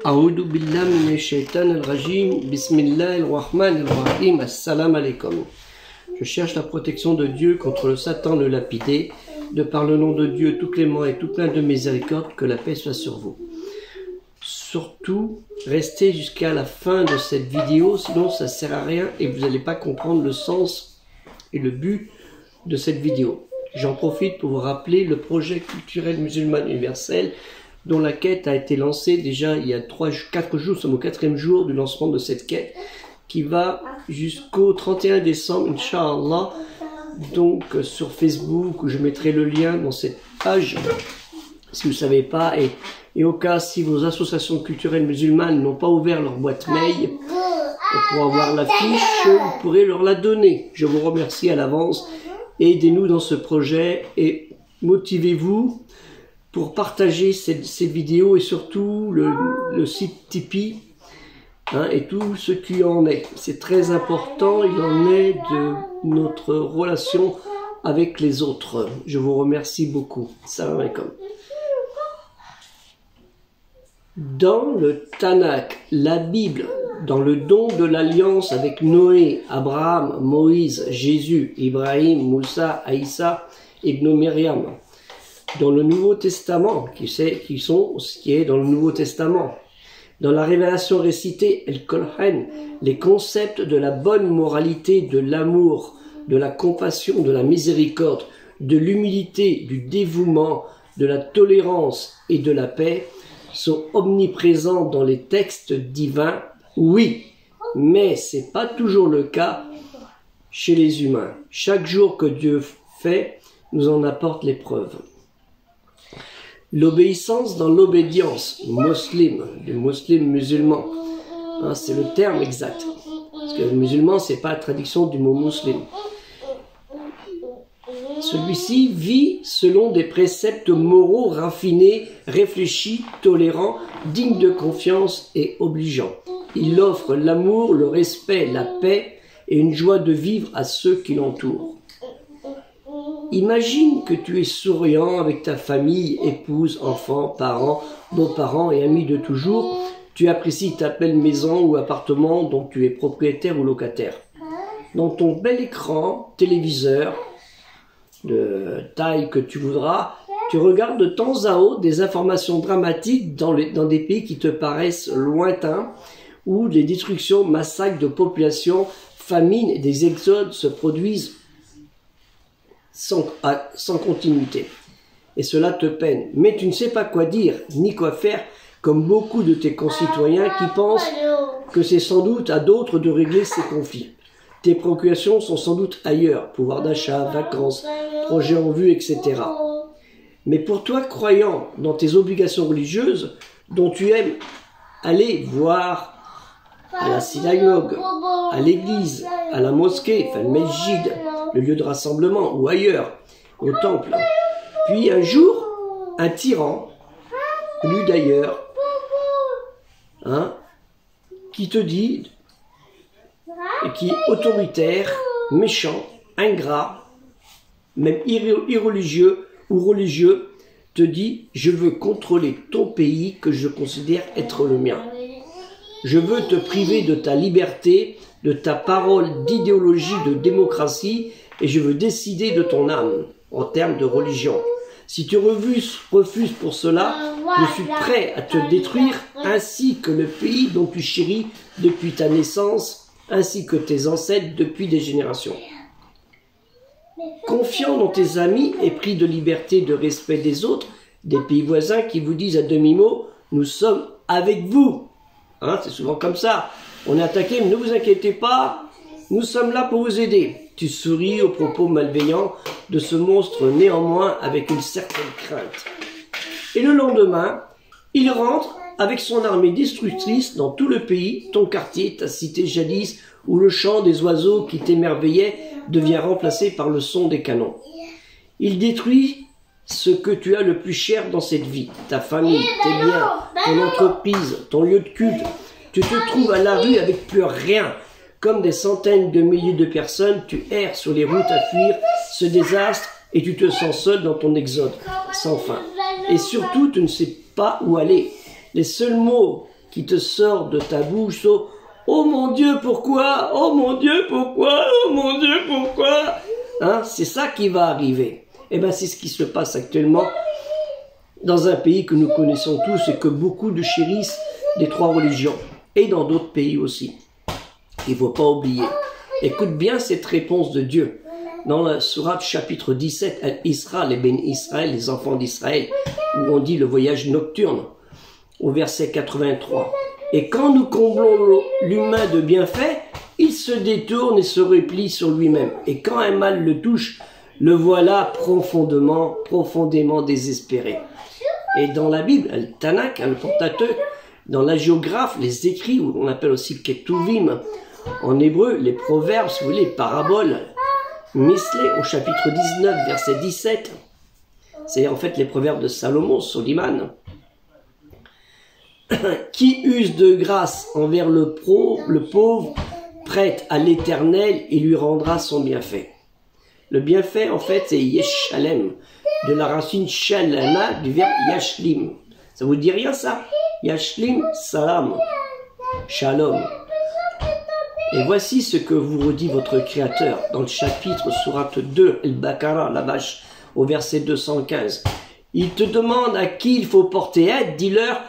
A'oudou billah minash shaitanir rajim. Bismillahir rahmanir rahim. Assalamu alaikum. Je cherche la protection de Dieu contre le Satan le lapidé, de par le nom de Dieu tout clément et tout plein de miséricorde, que la paix soit sur vous. Surtout, restez jusqu'à la fin de cette vidéo, sinon ça ne sert à rien et vous n'allez pas comprendre le sens et le but de cette vidéo. J'en profite pour vous rappeler le projet culturel musulman universel, dont la quête a été lancée déjà il y a 4 jours, nous sommes au 4e jour du lancement de cette quête, qui va jusqu'au 31 décembre, Inch'Allah, donc sur Facebook, où je mettrai le lien dans cette page, si vous ne savez pas, et au cas si vos associations culturelles musulmanes n'ont pas ouvert leur boîte mail, pour avoir la fiche, vous pourrez leur la donner. Je vous remercie à l'avance, aidez-nous dans ce projet et motivez-vous pour partager ces vidéos et surtout le site Tipeee, et tout ce qui en est. C'est très important, il en est de notre relation avec les autres. Je vous remercie beaucoup. Salam alaikum. Dans le Tanakh, la Bible, dans le don de l'alliance avec Noé, Abraham, Moïse, Jésus, Ibrahim, Moussa, Aïssa, Ibn Myriam, dans le Nouveau Testament, qui est dans le Nouveau Testament, dans la révélation récitée, El Kolhan, les concepts de la bonne moralité, de l'amour, de la compassion, de la miséricorde, de l'humilité, du dévouement, de la tolérance et de la paix sont omniprésents dans les textes divins, oui, mais c'est pas toujours le cas chez les humains. Chaque jour que Dieu fait nous en apporte les preuves. L'obéissance dans l'obédience, du muslim musulman, c'est le terme exact, parce que le musulman c'est pas la traduction du mot musulman. Celui-ci vit selon des préceptes moraux raffinés, réfléchis, tolérants, dignes de confiance et obligeants. Il offre l'amour, le respect, la paix et une joie de vivre à ceux qui l'entourent. Imagine que tu es souriant avec ta famille, épouse, enfants, parents, beaux-parents et amis de toujours. Tu apprécies ta belle maison ou appartement dont tu es propriétaire ou locataire. Dans ton bel écran, téléviseur, de taille que tu voudras, tu regardes de temps à autre des informations dramatiques dans des pays qui te paraissent lointains, où des destructions, massacres de populations, famines et des exodes se produisent sans continuité. Et cela te peine. Mais tu ne sais pas quoi dire, ni quoi faire, comme beaucoup de tes concitoyens qui pensent que c'est sans doute à d'autres de régler ces conflits. Tes préoccupations sont sans doute ailleurs, pouvoir d'achat, vacances, projets en vue, etc. Mais pour toi, croyant dans tes obligations religieuses, dont tu aimes aller voir à la synagogue, à l'église, à la mosquée, le mesjid, le lieu de rassemblement, ou ailleurs, au temple. Puis un jour, un tyran, venu d'ailleurs, qui te dit, et qui est autoritaire, méchant, ingrat, même irreligieux ou religieux, te dit « Je veux contrôler ton pays que je considère être le mien. Je veux te priver de ta liberté, de ta parole, d'idéologie, de démocratie, et je veux décider de ton âme, en termes de religion. Si tu refuses pour cela, je suis prêt à te détruire, ainsi que le pays dont tu chéris depuis ta naissance, ainsi que tes ancêtres depuis des générations. Confiant dans tes amis et pris de liberté, de respect des autres, des pays voisins qui vous disent à demi-mot « Nous sommes avec vous ». C'est souvent comme ça. On est attaqué, mais ne vous inquiétez pas, nous sommes là pour vous aider. Tu souris aux propos malveillants de ce monstre néanmoins avec une certaine crainte. Et le lendemain, il rentre avec son armée destructrice dans tout le pays, ton quartier, ta cité jadis, où le chant des oiseaux qui t'émerveillait devient remplacé par le son des canons. Il détruit ce que tu as le plus cher dans cette vie, ta famille, tes biens, ton entreprise, ton lieu de culte. Tu te trouves à la rue avec plus rien. Comme des centaines de milliers de personnes, tu erres sur les routes à fuir ce désastre et tu te sens seul dans ton exode sans fin. Et surtout, tu ne sais pas où aller. Les seuls mots qui te sort de ta bouche, oh mon Dieu, pourquoi? Oh mon Dieu, pourquoi? Oh mon Dieu, pourquoi? Hein, c'est ça qui va arriver. Eh bien, c'est ce qui se passe actuellement dans un pays que nous connaissons tous et que beaucoup de chérissent les trois religions. Et dans d'autres pays aussi. Il ne faut pas oublier. Écoute bien cette réponse de Dieu. Dans la sourate chapitre 17, Al-Isra, les bénis Israël, les enfants d'Israël, où on dit le voyage nocturne, au verset 83. Et quand nous comblons l'humain de bienfaits, il se détourne et se replie sur lui-même. Et quand un mal le touche, le voilà profondément désespéré. Et dans la Bible, le Tanakh, le Pentateuque, dans la géographe, les écrits, où on appelle aussi le Ketuvim, en hébreu, les proverbes, si vous voulez, les paraboles, Mislé, au chapitre 19, verset 17, c'est en fait les proverbes de Salomon, Soliman, qui use de grâce envers le pauvre, prête à l'Éternel, il lui rendra son bienfait. Le bienfait, en fait, c'est Yeshalem, de la racine Shalama, du verbe Yashlim. Ça vous dit rien, ça? Yashlim, salam, shalom. Et voici ce que vous redit votre Créateur dans le chapitre sourate 2, Al-Baqarah, la vache, au verset 215. Il te demande à qui il faut porter aide, dis-leur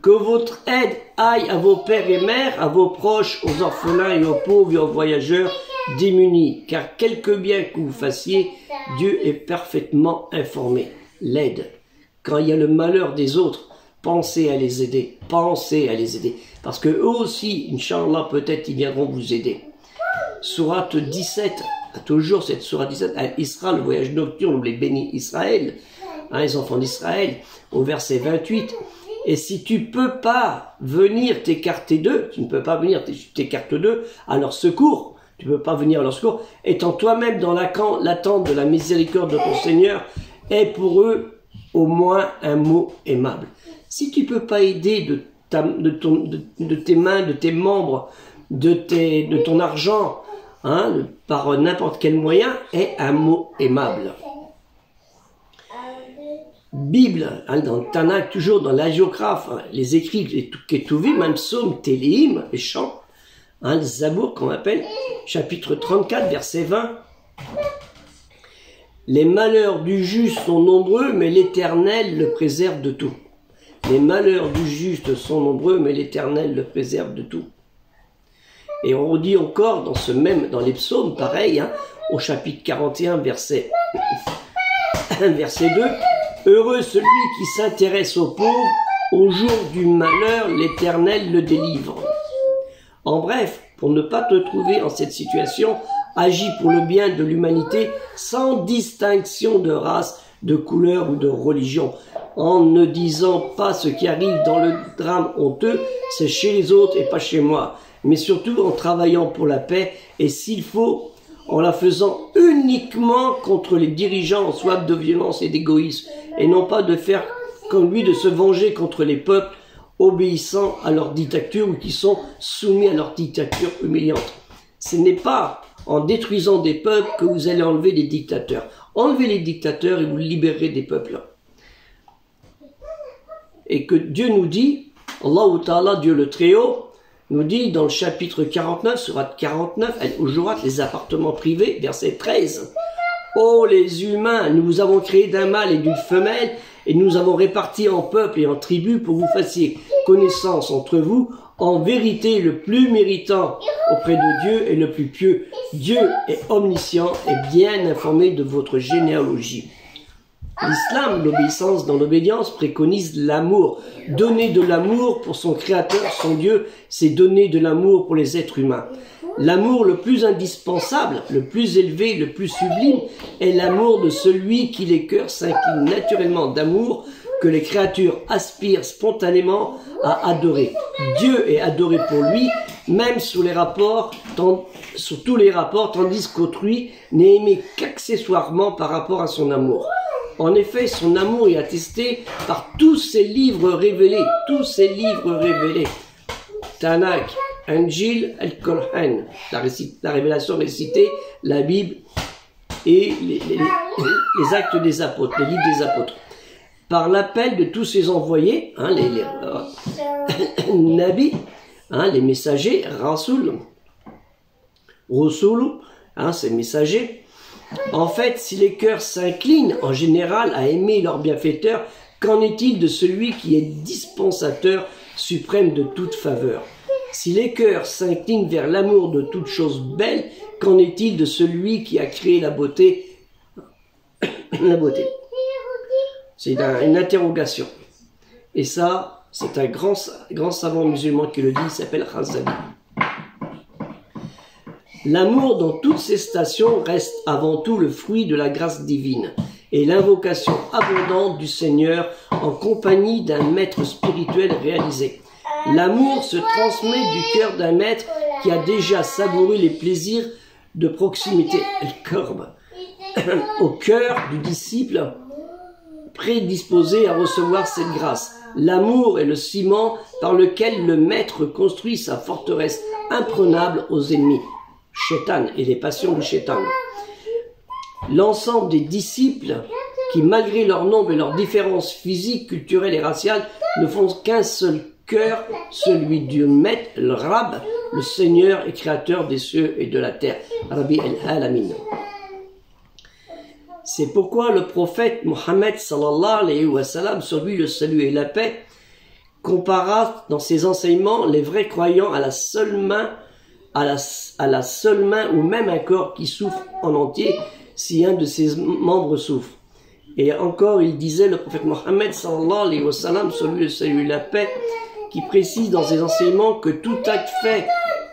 que votre aide aille à vos pères et mères, à vos proches, aux orphelins et aux pauvres et aux voyageurs démunis, car quelque bien que vous fassiez, Dieu est parfaitement informé. L'aide. Quand il y a le malheur des autres, pensez à les aider, pensez à les aider. Parce que eux aussi, Inch'Allah, peut-être ils viendront vous aider. Sourate 17, toujours cette sourate 17, Al-Isra, le voyage nocturne, les bénis Israël, hein, les enfants d'Israël, au verset 28. Et si tu peux pas venir t'écarter d'eux, tu ne peux pas venir t'écarter d'eux à leur secours, tu ne peux pas venir à leur secours, étant toi-même dans l'attente de la miséricorde de ton Seigneur, aie pour eux au moins un mot aimable. Si tu ne peux pas aider de tes mains, de tes membres, de ton argent, hein, par n'importe quel moyen, aie un mot aimable. Bible, hein, dans le Tanakh, toujours dans la géographe, hein, les écrits, les Ketuvim, même psaumes, Téléhim, les chants, hein, le Zabour qu'on appelle, chapitre 34, verset 20. Les malheurs du juste sont nombreux, mais l'Éternel le préserve de tout. Les malheurs du juste sont nombreux, mais l'Éternel le préserve de tout. Et on redit encore dans les psaumes, pareil, hein, au chapitre 41, verset 2, heureux celui qui s'intéresse aux pauvres, au jour du malheur, l'Éternel le délivre. En bref, pour ne pas te trouver en cette situation, agis pour le bien de l'humanité sans distinction de race, de couleur ou de religion, en ne disant pas ce qui arrive dans le drame honteux, c'est chez les autres et pas chez moi, mais surtout en travaillant pour la paix et s'il faut, en la faisant uniquement contre les dirigeants en soif de violence et d'égoïsme, et non pas de faire comme lui, de se venger contre les peuples obéissant à leur dictature ou qui sont soumis à leur dictature humiliante. Ce n'est pas en détruisant des peuples que vous allez enlever les dictateurs. Enlevez les dictateurs et vous libérerez des peuples. Et que Dieu nous dit, Allah Ta'ala, Dieu le Très-Haut, nous dit dans le chapitre 49, sourate 49, Al-Hujurat, les appartements privés, verset 13. Ô les humains, nous vous avons créé d'un mâle et d'une femelle, et nous avons réparti en peuples et en tribus pour que vous fassiez connaissance entre vous. En vérité, le plus méritant auprès de Dieu est le plus pieux. Dieu est omniscient et bien informé de votre généalogie. L'islam, l'obéissance dans l'obédience, préconise l'amour. Donner de l'amour pour son créateur, son Dieu, c'est donner de l'amour pour les êtres humains. L'amour le plus indispensable, le plus élevé, le plus sublime, est l'amour de celui qui les cœurs s'inclinent naturellement d'amour, que les créatures aspirent spontanément à adorer. Dieu est adoré pour lui, même sur tous les rapports, tandis qu'autrui n'est aimé qu'accessoirement par rapport à son amour. En effet, son amour est attesté par tous ses livres révélés, Tanakh, Injil, Al-Qur'an, la révélation récitée, la Bible et les actes des apôtres, les livres des apôtres. par l'appel de tous ses envoyés, hein, les nabis, hein, les messagers, rasoul, hein, ces messagers. En fait, si les cœurs s'inclinent en général à aimer leur bienfaiteur, qu'en est-il de celui qui est dispensateur suprême de toute faveur? Si les cœurs s'inclinent vers l'amour de toute chose belle, qu'en est-il de celui qui a créé la beauté? La beauté. C'est une interrogation. Et ça, c'est un grand savant musulman qui le dit, il s'appelle Ghazali. L'amour dans toutes ses stations reste avant tout le fruit de la grâce divine et l'invocation abondante du Seigneur en compagnie d'un maître spirituel réalisé. L'amour se transmet du cœur d'un maître qui a déjà savouré les plaisirs de proximité, au cœur du disciple prédisposé à recevoir cette grâce. L'amour est le ciment par lequel le maître construit sa forteresse imprenable aux ennemis, Shaitan et les passions du Shaitan. L'ensemble des disciples qui, malgré leur nombre et leurs différences physiques, culturelles et raciales, ne font qu'un seul cœur, celui du maître, le Rab, le Seigneur et Créateur des cieux et de la terre, Rabbi el-Alamin. C'est pourquoi le prophète Mohammed sallallahu alayhi wa sallam, sur lui le salut et la paix, compara dans ses enseignements les vrais croyants à la seule main, ou même un corps qui souffre en entier si un de ses membres souffre. Et encore, il disait, le prophète Mohammed sallallahu alayhi wa sallam, sur lui le salut et la paix, qui précise dans ses enseignements que tout acte fait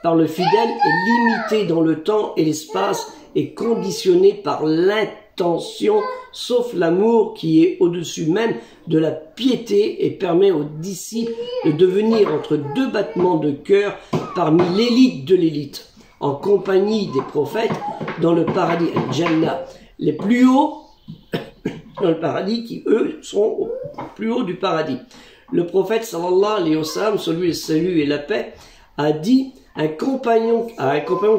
par le fidèle est limité dans le temps et l'espace et conditionné par l'intention, sauf l'amour qui est au-dessus même de la piété et permet aux disciples de devenir entre deux battements de cœur parmi l'élite de l'élite, en compagnie des prophètes dans le paradis al-Jannah, les plus hauts dans le paradis qui eux sont au plus haut du paradis. Le prophète sallallahu alayhi wa sallam, sur lui le salut et la paix, a dit à un compagnon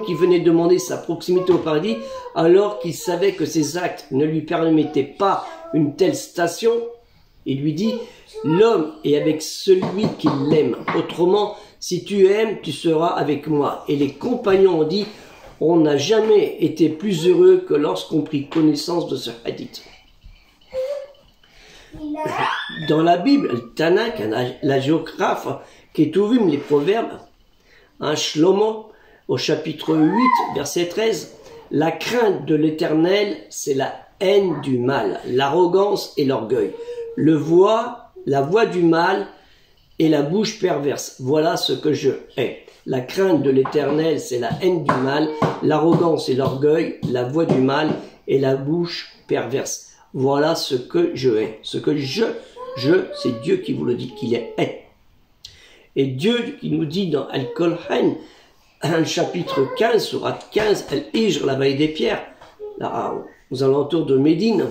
qui venait demander sa proximité au paradis alors qu'il savait que ses actes ne lui permettaient pas une telle station. Il lui dit: l'homme est avec celui qui l'aime. Autrement, si tu aimes, tu seras avec moi. Et les compagnons ont dit: on n'a jamais été plus heureux que lorsqu'on prit connaissance de ce hadith. Dans la Bible, le Tanakh, la géographe, Ketuvim, les proverbes, un Shlomo, au chapitre 8, verset 13, la crainte de l'Éternel, c'est la haine du mal, l'arrogance et l'orgueil, la voix du mal et la bouche perverse. Voilà ce que je hais. La crainte de l'Éternel, c'est la haine du mal, l'arrogance et l'orgueil, la voix du mal et la bouche perverse. Voilà ce que je hais. Ce que c'est Dieu qui vous le dit, qu'il est hait. Et Dieu qui nous dit dans Al-Kolhan, chapitre 15, sourate 15, Al-Hijr, la vallée des pierres, là, aux alentours de Médine,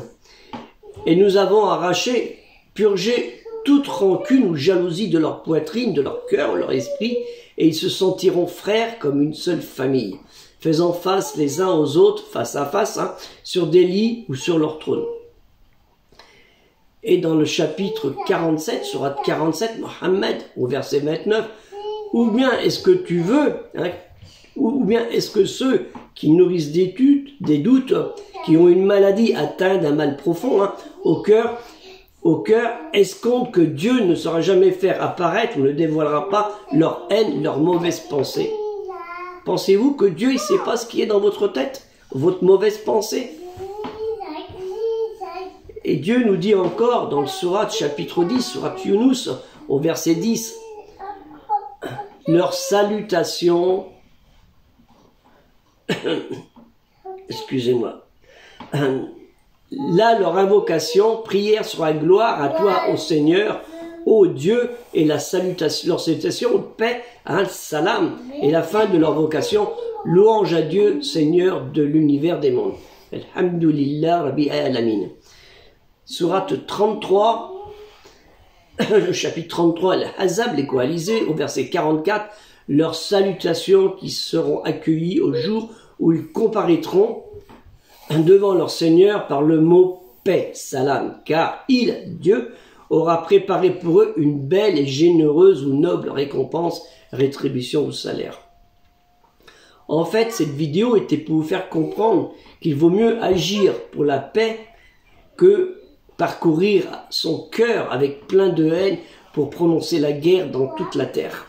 et nous avons arraché, purgé toute rancune ou jalousie de leur poitrine, de leur cœur, de leur esprit, et ils se sentiront frères comme une seule famille, faisant face les uns aux autres, face à face, sur des lits ou sur leur trône. Et dans le chapitre 47, sourate 47, Mohammed, au verset 29, ou bien est-ce que tu veux, ou bien est-ce que ceux qui nourrissent des doutes, qui ont une maladie atteinte d'un mal profond au cœur, escomptent que Dieu ne saura jamais faire apparaître ou ne dévoilera pas leur haine, leur mauvaise pensée. Pensez-vous que Dieu ne sait pas ce qui est dans votre tête, votre mauvaise pensée? Et Dieu nous dit encore dans le sourate chapitre 10, sourate Yunus, au verset 10, leur salutation, excusez-moi, là leur invocation, prière sera gloire à toi, ô Seigneur, ô Dieu, et leur salutation, paix, salam, et la fin de leur vocation, louange à Dieu, Seigneur de l'univers des mondes. Alhamdulillah, Rabbi Alamin. Sourate 33, le chapitre 33, Al-Hazab, les coalisés, au verset 44, leurs salutations qui seront accueillies au jour où ils comparaîtront devant leur Seigneur par le mot paix, salam, car il, Dieu, aura préparé pour eux une belle et généreuse ou noble récompense, rétribution ou salaire. En fait, cette vidéo était pour vous faire comprendre qu'il vaut mieux agir pour la paix que parcourir son cœur avec plein de haine pour prononcer la guerre dans toute la terre.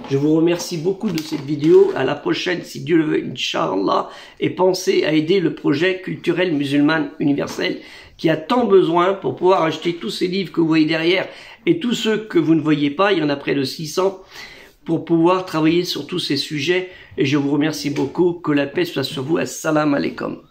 Je vous remercie beaucoup de cette vidéo. À la prochaine, si Dieu le veut, Inch'Allah. Et pensez à aider le projet culturel musulman universel qui a tant besoin pour pouvoir acheter tous ces livres que vous voyez derrière et tous ceux que vous ne voyez pas. Il y en a près de 600 pour pouvoir travailler sur tous ces sujets. Et je vous remercie beaucoup. Que la paix soit sur vous. Assalamu alaikum.